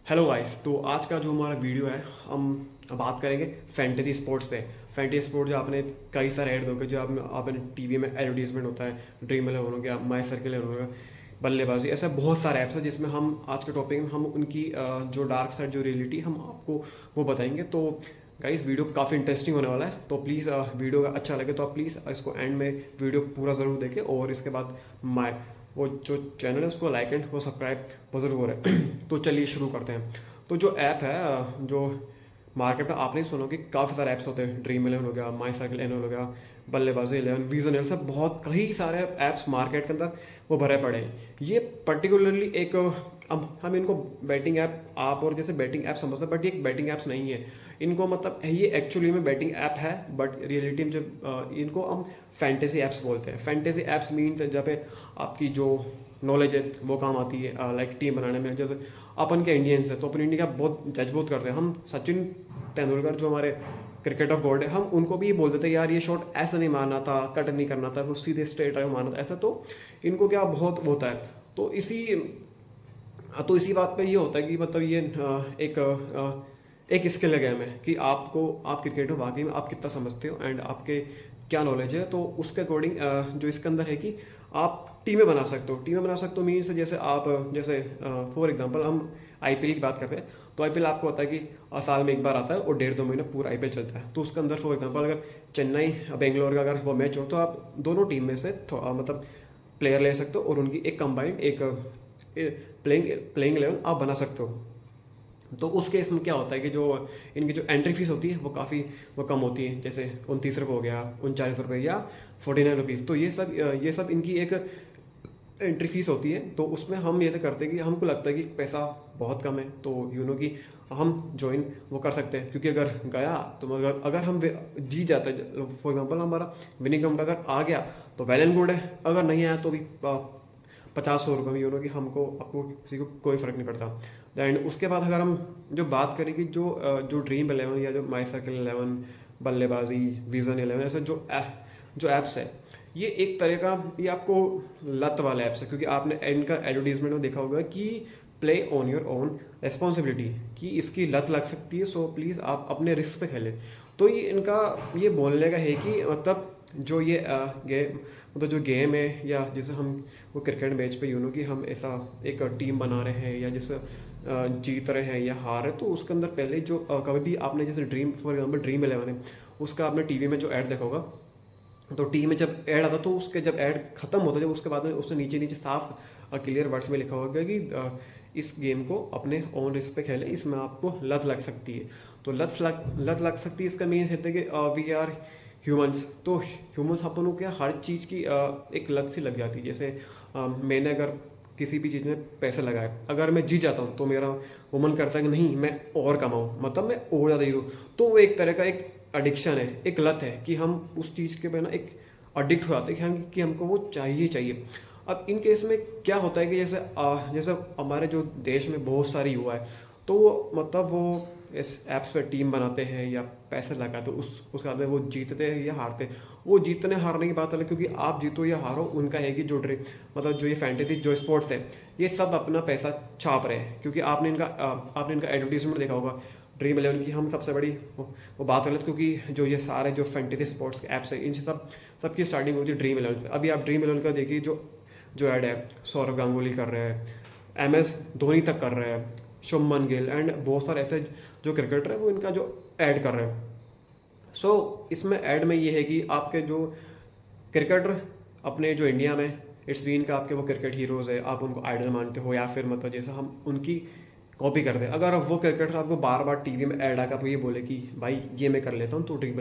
Hello guys. तो आज का जो हमारा वीडियो है, हम बात करेंगे फैंटेसी स्पोर्ट्स पे। फैंटेसी स्पोर्ट जो आपने कई सारे ऐड दोगे, जो आपने टीवी में एडवर्टीजमेंट होता है, ड्रीम 11 हो गया, माई सर्किल हो गया, बल्लेबाजी, ऐसे बहुत सारे ऐप्स हैं जिसमें हम आज के टॉपिक में हम उनकी जो डार्क साइड, जो रियलिटी हम आपको वो बताएंगे। तो गाइस वीडियो काफ़ी इंटरेस्टिंग होने वाला है, तो प्लीज़ वीडियो अच्छा लगे तो आप प्लीज़ इसको एंड में वीडियो पूरा ज़रूर देखें, और इसके बाद माई वो जो चैनल है उसको लाइक एंड वो सब्सक्राइब बहुत ज़रूर है। तो चलिए शुरू करते हैं। तो जो ऐप है, जो मार्केट में आपने सुना कि काफ़ी सारे ऐप्स होते हैं, ड्रीम 11 हो गया, माई सर्किल 11 हो गया, बल्लेबाजी 11, विजन 11, सब बहुत कई सारे ऐप्स मार्केट के अंदर वो भरे पड़े हैं। ये पर्टिकुलरली एक, अब हम इनको बैटिंग ऐप, आप और जैसे बैटिंग ऐप समझते हैं, बट ये एक बैटिंग ऐप्स नहीं है। इनको मतलब ये एक्चुअली में बैटिंग ऐप है, बट रियलिटी में जब इनको हम फैंटेसी ऐप्स बोलते हैं। फैंटेसी ऐप्स मीन्स जहाँ पे आपकी जो नॉलेज है वो काम आती है, लाइक टीम बनाने में। जैसे अपन के इंडियंस है तो अपन इंडिया का बहुत जज बहुत करते हैं हम। सचिन तेंदुलकर जो हमारे क्रिकेट ऑफ गॉड है, हम उनको भी ये बोल देते हैं यार ये शॉट ऐसा नहीं मारना था, कट नहीं करना था, तो सीधे स्ट्रेट ड्राइव मारना था, ऐसा। तो इनको क्या बहुत होता है। तो इसी बात पे ये होता है कि मतलब ये एक स्किल है गेम है कि आप क्रिकेट में वाकई में आप कितना समझते हो एंड आपके क्या नॉलेज है। तो उसके अकॉर्डिंग जो इसके अंदर है कि आप टीमें बना सकते हो। टीमें बना सकते हो मीन्स जैसे आप जैसे फॉर एग्जांपल हम आईपीएल की बात करते हैं, तो आईपीएल आपको पता है कि साल में एक बार आता है और 1.5-2 महीने पूरा आईपीएल चलता है। तो उसके अंदर फॉर एग्जांपल अगर चेन्नई बेंगलोर का अगर वो मैच हो, तो आप दोनों टीम में से मतलब प्लेयर ले सकते हो और उनकी एक कंबाइंड एक प्लेइंग 11 आप बना सकते हो। तो उस केस में क्या होता है कि जो इनकी जो एंट्री फीस होती है वो काफ़ी वो कम होती है, जैसे 29 रुपये हो गया, 39 रुपये या 49 रुपीज़। तो ये सब इनकी एक एंट्री फीस होती है। तो उसमें हम ये तो करते हैं कि हमको लगता है कि पैसा बहुत कम है, तो कि हम ज्वाइन वो कर सकते हैं। क्योंकि अगर गया तो अगर हम जीत जाते हैं, फॉर एग्जांपल हमारा विनिंग अमाउंट अगर आ गया तो वेल एंड गुड है, अगर नहीं आया तो भी 50-100 रुपये में कि हमको आपको किसी को कोई फ़र्क नहीं पड़ता। एंड उसके बाद अगर हम जो बात करें कि जो ड्रीम 11 या जो माई सर्किल 11, बल्लेबाजी, विजन 11, ऐसे जो ऐप्स है, ये एक तरह का ये आपको लत वाला ऐप्स है। क्योंकि आपने इनका एडवर्टीजमेंट में देखा होगा कि play on your own responsibility, कि इसकी लत लग सकती है, सो प्लीज़ आप अपने रिस्क पे खेलें। तो ये इनका ये बोलने का है कि मतलब जो ये गेम, मतलब जो गेम है, या जैसे हम वो क्रिकेट मैच पे कि हम ऐसा एक टीम बना रहे हैं, या जैसे जीत रहे हैं या हार है, तो उसके अंदर पहले जो कभी भी आपने जैसे ड्रीम फॉर एग्जांपल ड्रीम 11 है, उसका आपने टीवी में जो ऐड देखा होगा, तो टीम में जब ऐड आता तो उसके जब ऐड खत्म होता है, जब उसके बाद में उसने नीचे नीचे साफ क्लियर वर्ड्स में लिखा होगा कि इस गेम को अपने ऑन रिस्क पे खेले, इसमें आपको लत लग सकती है। तो लत लग सकती है, इसका मीन है कि वी आर ह्यूमंस। तो ह्यूमंस अपन को क्या हर चीज़ की एक लत सी लग जाती है। जैसे मैंने अगर किसी भी चीज़ में पैसे लगाए, अगर मैं जीत जाता हूँ तो मेरा वो मन करता है कि नहीं मैं और कमाऊँ, मतलब मैं और ज़्यादा ही दूँ। तो वो एक तरह का एक एडिक्शन है, एक लत है कि हम उस चीज़ के बिना एक अडिक्ट हो जाते हैं कि हमको वो चाहिए चाहिए। अब इन केस में क्या होता है कि जैसे हमारे जो देश में बहुत सारे युवा है, तो वो मतलब वो इस ऐप्स पे टीम बनाते हैं या पैसे लगाते हैं, उसके बाद में वो जीतते हैं या हारते हैं। वो जीतने हारने की बात अलग, क्योंकि आप जीतो या हारो उनका है कि जो मतलब जो ये फैंटेसी जो स्पोर्ट्स है, ये सब अपना पैसा छाप रहे हैं। क्योंकि आपने इनका एडवर्टीजमेंट देखा होगा ड्रीम 11 की। हम सबसे बड़ी वो बात कर लेते, क्योंकि जो ये सारे जो फैंटेसी स्पोर्ट्स के ऐप्स है, इनसे सबकी स्टार्टिंग होती है ड्रीम 11 से। अभी आप ड्रीम 11 का देखिए, जो ऐड है, सौरव गांगुली कर रहे हैं, MS धोनी तक कर रहे हैं, शुभमन गिल एंड बहुत सारे ऐसे जो क्रिकेटर है वो इनका जो ऐड कर रहे हैं। इसमें ऐड में ये है कि आपके जो क्रिकेटर अपने जो इंडिया में इट्स बीन का आपके वो क्रिकेट हीरोज़ है, आप उनको आइडल मानते हो, या फिर मतलब जैसे हम उनकी कॉपी करते हैं। अगर वो क्रिकेटर आपको बार बार टीवी में ऐड आकर तो ये बोले कि भाई ये मैं कर लेता हूँ, तो टीम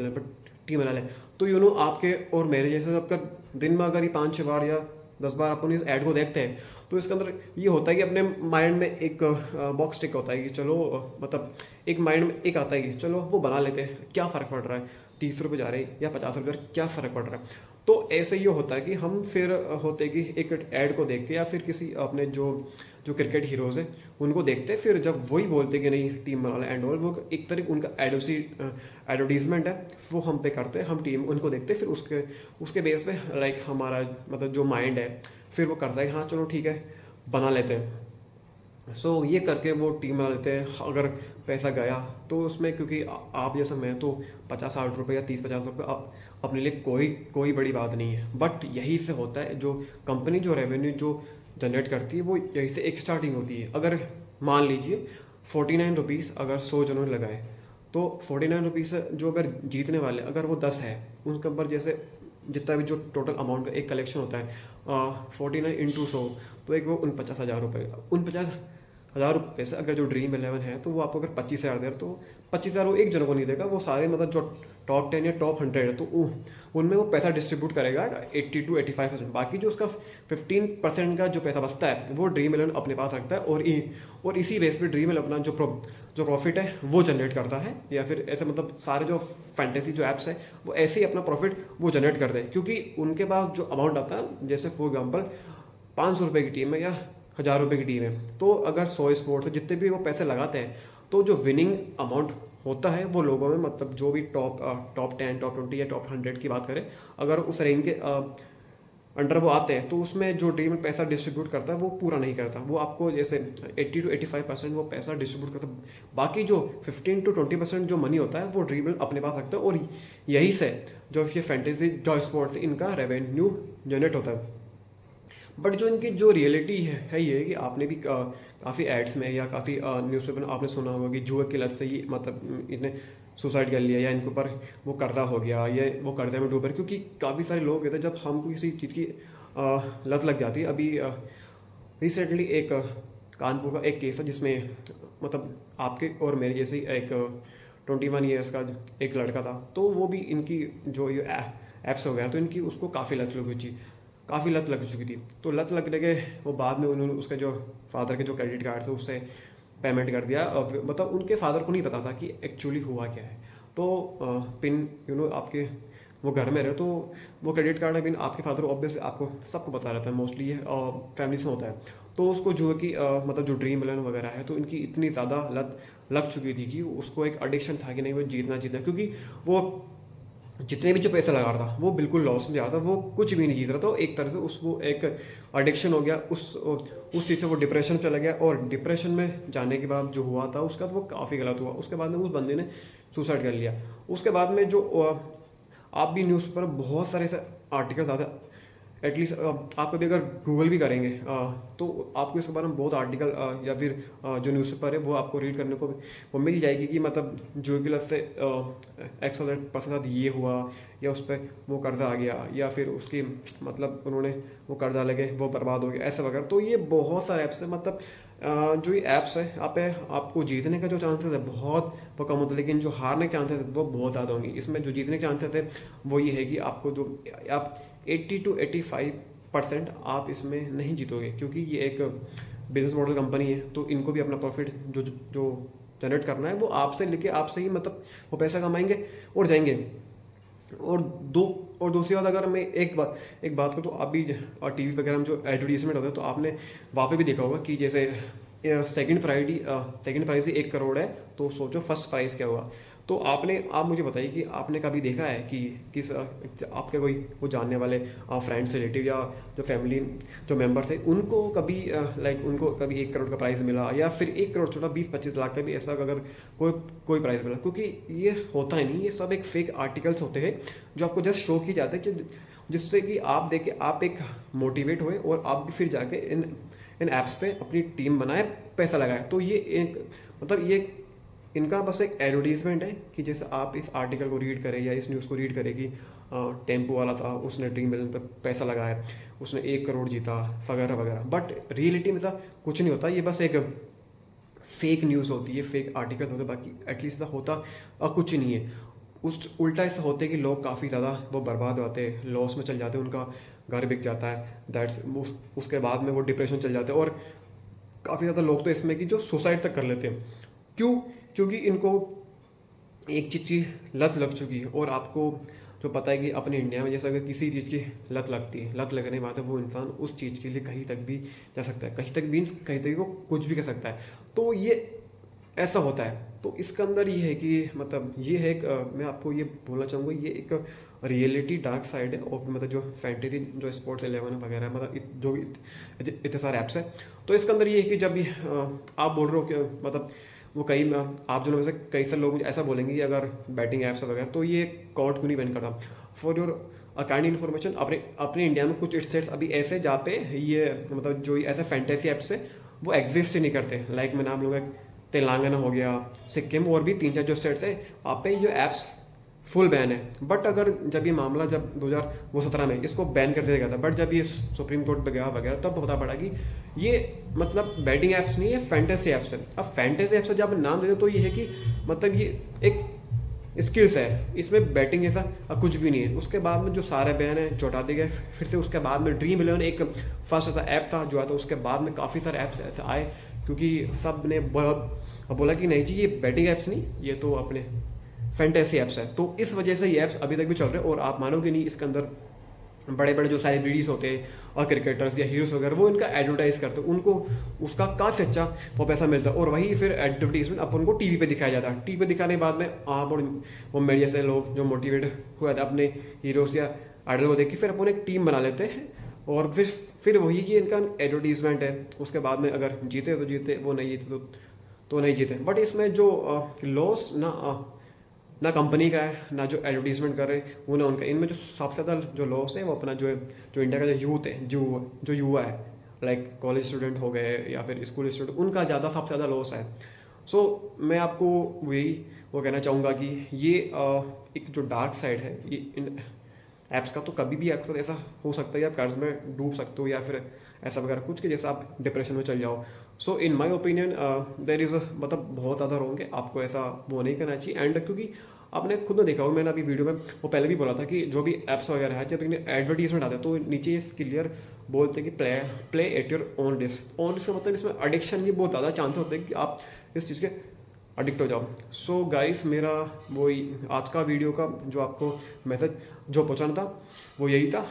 बना ले, तो आपके और मेरे जैसे सबका दिन में अगर ये 5-6 बार या 10 बार अपन इस ऐड को देखते हैं, तो इसके अंदर ये होता है कि अपने माइंड में एक बॉक्स टिक होता है कि चलो मतलब एक माइंड में एक आता है कि चलो वो बना लेते हैं, क्या फ़र्क पड़ रहा है, 30 रुपये जा रहे हैं या 50 रुपये, क्या फ़र्क पड़ रहा है। तो ऐसे ये होता है कि हम फिर होते कि एक ऐड को देख के या फिर किसी अपने जो क्रिकेट हीरोज़ हैं उनको देखते, फिर जब वही बोलते कि नहीं टीम बना ले एंड ऑल, वो एक तरह उनका एडवर्टीजमेंट है, वो हम पे करते हैं, हम टीम उनको देखते, फिर उसके बेस पे लाइक हमारा मतलब जो माइंड है फिर वो करता है कि हाँ चलो ठीक है बना लेते हैं। ये करके वो टीम बना लेते हैं। अगर पैसा गया तो उसमें, क्योंकि आप जैसा मैं तो 50-60 रुपये या 30-50 रुपये अपने लिए कोई कोई बड़ी बात नहीं है, बट यही से होता है। जो कंपनी जो रेवेन्यू जो जनरेट करती है वो यही से एक स्टार्टिंग होती है। अगर मान लीजिए 49 रुपीज़ अगर 100 जनों ने लगाए, तो 49 रुपीज़ जो अगर जीतने वाले अगर वो 10 है, उनके ऊपर जैसे जितना भी जो टोटल अमाउंट का एक कलेक्शन होता है 49 × 100, तो एक वो 49,000 रुपये। 49,000 रुपये से अगर जो Dream11 है तो वो आपको अगर 25,000 दे, तो 25,000 वो एक जन को नहीं देगा, वो सारे मतलब जो टॉप 10 या टॉप 100 है तो उनमें वो पैसा डिस्ट्रीब्यूट करेगा 80 to 85%। बाकी जो उसका 15% का जो पैसा बचता है वो Dream11 अपने पास रखता है, और इसी बेस पे Dream11 अपना जो प्रॉफिट है वो जनरेट करता है। या फिर ऐसे मतलब सारे जो फैंटेसी जो ऐप्स है वो ऐसे ही अपना प्रॉफिट वो जनरेट करते हैं, क्योंकि उनके पास जो अमाउंट आता है, जैसे फॉर एग्जाम्पल 500 रुपये की टीम है या 1,000 रुपये की टीम है, तो अगर 100 स्पोर्ट्स से जितने भी वो पैसे लगाते हैं, तो जो विनिंग अमाउंट होता है वो लोगों में, मतलब जो भी टॉप 10, टॉप 20 या टॉप 100 की बात करें, अगर उस रेंज के अंडर वो आते हैं, तो उसमें जो टीम पैसा डिस्ट्रीब्यूट करता है वो पूरा नहीं करता। वो आपको जैसे 80 to 85% वो पैसा डिस्ट्रीब्यूट करता है। बाकी जो 15 to 20% जो मनी होता है वो ड्रीम अपने पास रखता है, और यही से जो ये फैंटेसी जो स्पोर्ट्स इनका रेवेन्यू जनरेट होता है। बट जो इनकी जो रियलिटी है ये है कि आपने भी काफ़ी एड्स में या काफ़ी न्यूज़पेपर में आपने सुना होगा कि जुए की लत से ही मतलब इन्हें सुसाइड कर लिया, या इनके ऊपर वो कर्जा हो गया, या वो कर्जे में डूबे। क्योंकि काफ़ी सारे लोग कहते हैं जब हमको किसी चीज़ की लत लग जाती है। अभी रिसेंटली एक कानपुर का एक केस है जिसमें मतलब आपके और मेरे जैसे ही एक 21 ईयर्स का एक लड़का था, तो वो भी इनकी जो ये ऐप्स हो गया तो इनकी उसको काफ़ी लत लग चुकी थी। तो लत लगने के वो बाद में उन्होंने उसके जो फादर के जो क्रेडिट कार्ड थे उससे पेमेंट कर दिया। मतलब उनके फादर को नहीं पता था कि एक्चुअली हुआ क्या है। तो पिन आपके वो घर में रहे, तो वो क्रेडिट कार्ड का पिन आपके फादर ऑब्वियसली आपको सबको पता रहता है, मोस्टली ये फैमिलीज में होता है। तो उसको जो है कि मतलब जो Dream11 वगैरह है, तो इनकी इतनी ज़्यादा लत लग चुकी थी कि उसको एक एडिक्शन था कि नहीं वो जीतना, क्योंकि वो जितने भी जो पैसा लगा रहा था वो बिल्कुल लॉस में जा रहा था, वो कुछ भी नहीं जीत रहा था। एक तरह से उसको एक एडिक्शन हो गया, उस चीज़ से वो डिप्रेशन चला गया, और डिप्रेशन में जाने के बाद जो हुआ था उसका वो काफ़ी गलत हुआ। उसके बाद में उस बंदे ने सुसाइड कर लिया। उसके बाद में जो आप भी न्यूज़ पर बहुत सारे ऐसे आर्टिकल्स आते हैं, एटलीस्ट आप कभी अगर गूगल भी करेंगे तो आपको इसके बारे में बहुत आर्टिकल या फिर जो न्यूज़पेपर है वो आपको रीड करने को वो मिल जाएगी कि मतलब जो की लत से X% साथ ये हुआ, या उस पर वो कर्जा आ गया, या फिर उसकी मतलब उन्होंने वो कर्जा लगे वो बर्बाद हो गया, ऐसे वगैरह। तो ये बहुत सारे ऐप्स है, मतलब जो ये ऐप्स है आपको जीतने का जो चांसेस है बहुत वो कम होता है, लेकिन जो हारने के चांसेस है वो बहुत ज़्यादा होंगे। इसमें जो जीतने के चांसेस है वो ये है कि आपको जो आप 80 to 85% आप इसमें नहीं जीतोगे, क्योंकि ये एक बिजनेस मॉडल कंपनी है। तो इनको भी अपना प्रॉफिट जो जनरेट करना है वो आपसे लेके आपसे ही मतलब वो पैसा कमाएंगे और जाएंगे। और दूसरी बात, अगर मैं एक बात करूँ तो अभी टीवी वगैरह में जो एडवर्टीजमेंट होता है, तो आपने वहाँ पे भी देखा होगा कि जैसे सेकंड प्राइज ही 1 करोड़ है, तो सोचो फर्स्ट प्राइज़ क्या होगा। तो आप मुझे बताइए कि आपने कभी देखा है कि किस आपके कोई वो जानने वाले फ्रेंड्स रिलेटिव या जो फैमिली जो मेंबर थे उनको कभी उनको कभी 1 करोड़ का प्राइज़ मिला, या फिर 1 करोड़ छोटा 20-25 लाख का भी ऐसा अगर कोई प्राइज़ मिला? क्योंकि ये होता ही नहीं, ये सब एक फेक आर्टिकल्स होते हैं जो आपको जस्ट शो की जाते हैं, कि जिससे कि आप देखे आप एक मोटिवेट हुए और आप भी फिर जाके इन ऐप्स पे अपनी टीम बनाए, पैसा लगाए। तो ये एक मतलब ये इनका बस एक एडवर्टीजमेंट है कि जैसे आप इस आर्टिकल को रीड करें या इस न्यूज़ को रीड करें कि टेम्पो वाला था, उसने Dream11 पे पैसा लगाया, उसने 1 करोड़ जीता वगैरह वगैरह। बट रियलिटी में ऐसा कुछ नहीं होता, ये बस एक फेक न्यूज़ होती है, फेक आर्टिकल होते, बाकी एटलीस्ट ऐसा होता कुछ नहीं है। उस उल्टा ऐसा होता है कि लोग काफ़ी ज़्यादा वो बर्बाद हो जाते हैं, लॉस में चल जाते हैं, उनका घर बिक जाता है, उसके बाद में वो डिप्रेशन चल जाते हैं, और काफ़ी ज़्यादा लोग तो इसमें कि जो सुसाइड तक कर लेते हैं। क्यों? क्योंकि इनको एक चीज़ की लत लग चुकी है। और आपको जो पता है कि अपने इंडिया में जैसे अगर किसी चीज़ की लत लगती है, लत लगने के बाद वो इंसान उस चीज़ के लिए कहीं तक भी जा सकता है, कहीं तक वो कुछ भी कर सकता है। तो ये ऐसा होता है। तो इसके अंदर ये है कि मतलब ये है एक मैं आपको ये बोलना चाहूँगा, ये एक रियलिटी डार्क साइड है, और मतलब जो फैंटेसी जो स्पोर्ट्स 11 वगैरह मतलब जो भी इतने सारे ऐप्स हैं। तो इसके अंदर ये है कि जब भी आप बोल रहे हो कि मतलब वो कई आप जो से कई सारे लोग मुझे ऐसा बोलेंगे कि अगर बैटिंग ऐप्स वगैरह तो ये कोड क्यों नहीं बैन करता। फॉर योर काइंड इन्फॉर्मेशन, अपने अपने इंडिया में कुछ स्टेट्स अभी ऐसे जहाँ पे ये मतलब जो ऐसे फैंटेसी ऐप्स है वो एग्जिस्ट ही नहीं करते। लाइक मैं नाम लूँगा, तेलंगाना हो गया, सिक्किम, और भी 3-4 जो स्टेट्स है वहाँ पे ये ऐप्स फुल बैन है। बट अगर जब ये मामला जब 2017 में इसको बैन कर दिया गया था, बट जब ये सुप्रीम कोर्ट पे गया वगैरह तब पता पड़ा कि ये मतलब बैटिंग ऐप्स नहीं है, फैंटेसी ऐप्स है। अब फैंटेसी ऐप्स जब नाम देते तो ये है कि मतलब ये एक स्किल्स है, इसमें बैटिंग जैसा कुछ भी नहीं है। उसके बाद में जो सारे बैन हैं जो हटा दिए गए, फिर से उसके बाद में ड्रीम 11 एक फर्स्ट ऐसा ऐप था जो आया था। उसके बाद में काफ़ी सारे ऐप्स ऐसे आए क्योंकि सब ने बोला कि नहीं जी ये बैटिंग ऐप्स नहीं, ये तो अपने फैंटेसी ऐप्स है। तो इस वजह से ये ऐप्स अभी तक भी चल रहे हैं। और आप मानोगे नहीं, इसके अंदर बड़े बड़े जो सेलिब्रिटीज़ होते हैं और क्रिकेटर्स या हीरोज़ वगैरह वो इनका एडवर्टाइज करते हैं, उनको उसका काफ़ी अच्छा वो पैसा मिलता है। और वही फिर एडवर्टीजमेंट अपन को टीवी पे दिखाया जाता है। टीवी पे दिखाने के बाद में आप और वो मीडिया से लोग जो मोटिवेट हुआ था अपने हीरोज़ या आइडल को देख के फिर अपन एक टीम बना लेते हैं, और फिर वही ये इनका एडवर्टीजमेंट है। उसके बाद में अगर जीते तो जीते, वो नहीं जीते तो नहीं जीते। बट इसमें जो लॉस ना कंपनी का है ना जो एडवर्टीजमेंट कर रहे हैं वो ना उनका। इनमें जो सबसे ज़्यादा जो लॉस है वो अपना जो इंडिया का जो यूथ है, जो युवा है, लाइक कॉलेज स्टूडेंट हो गए या फिर स्कूल स्टूडेंट, उनका सबसे ज़्यादा लॉस है। सो मैं आपको वो कहना चाहूँगा कि ये एक जो डार्क साइड है ये इन ऐप्स का, तो कभी भी आपके साथ ऐसा हो सकता है, आप कर्ज में डूब सकते हो या फिर ऐसा वगैरह कुछ कि जैसा आप डिप्रेशन में चल जाओ। So in my opinion there is मतलब बहुत ज़्यादा रॉन्ग है, आपको ऐसा वो नहीं करना चाहिए। एंड क्योंकि आपने खुद ने देखा हो, मैंने अभी वीडियो में वो पहले भी बोला था कि जो भी ऐप्स वगैरह है जब इन्हें एडवर्टीजमेंट आता है तो नीचे क्लियर बोलते हैं कि play at your own risk. Own risk का मतलब इसमें एडिक्शन की बहुत ज़्यादा चांस होते हैं कि आप इस चीज़ के एडिक्ट हो जाओ। सो गाइस मेरा वही आज का वीडियो का जो आपको मैसेज जो पहुंचाना था वो यही था।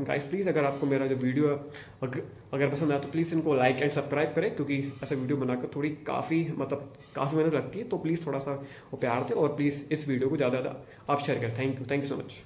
गाइस प्लीज़ अगर आपको मेरा जो वीडियो अगर पसंद आया तो प्लीज़ इनको लाइक एंड सब्सक्राइब करें, क्योंकि ऐसा वीडियो बनाकर थोड़ी काफ़ी मेहनत लगती है। तो प्लीज़ थोड़ा सा वो प्यार दें और प्लीज़ इस वीडियो को ज़्यादा आप शेयर करें। Thank you so much.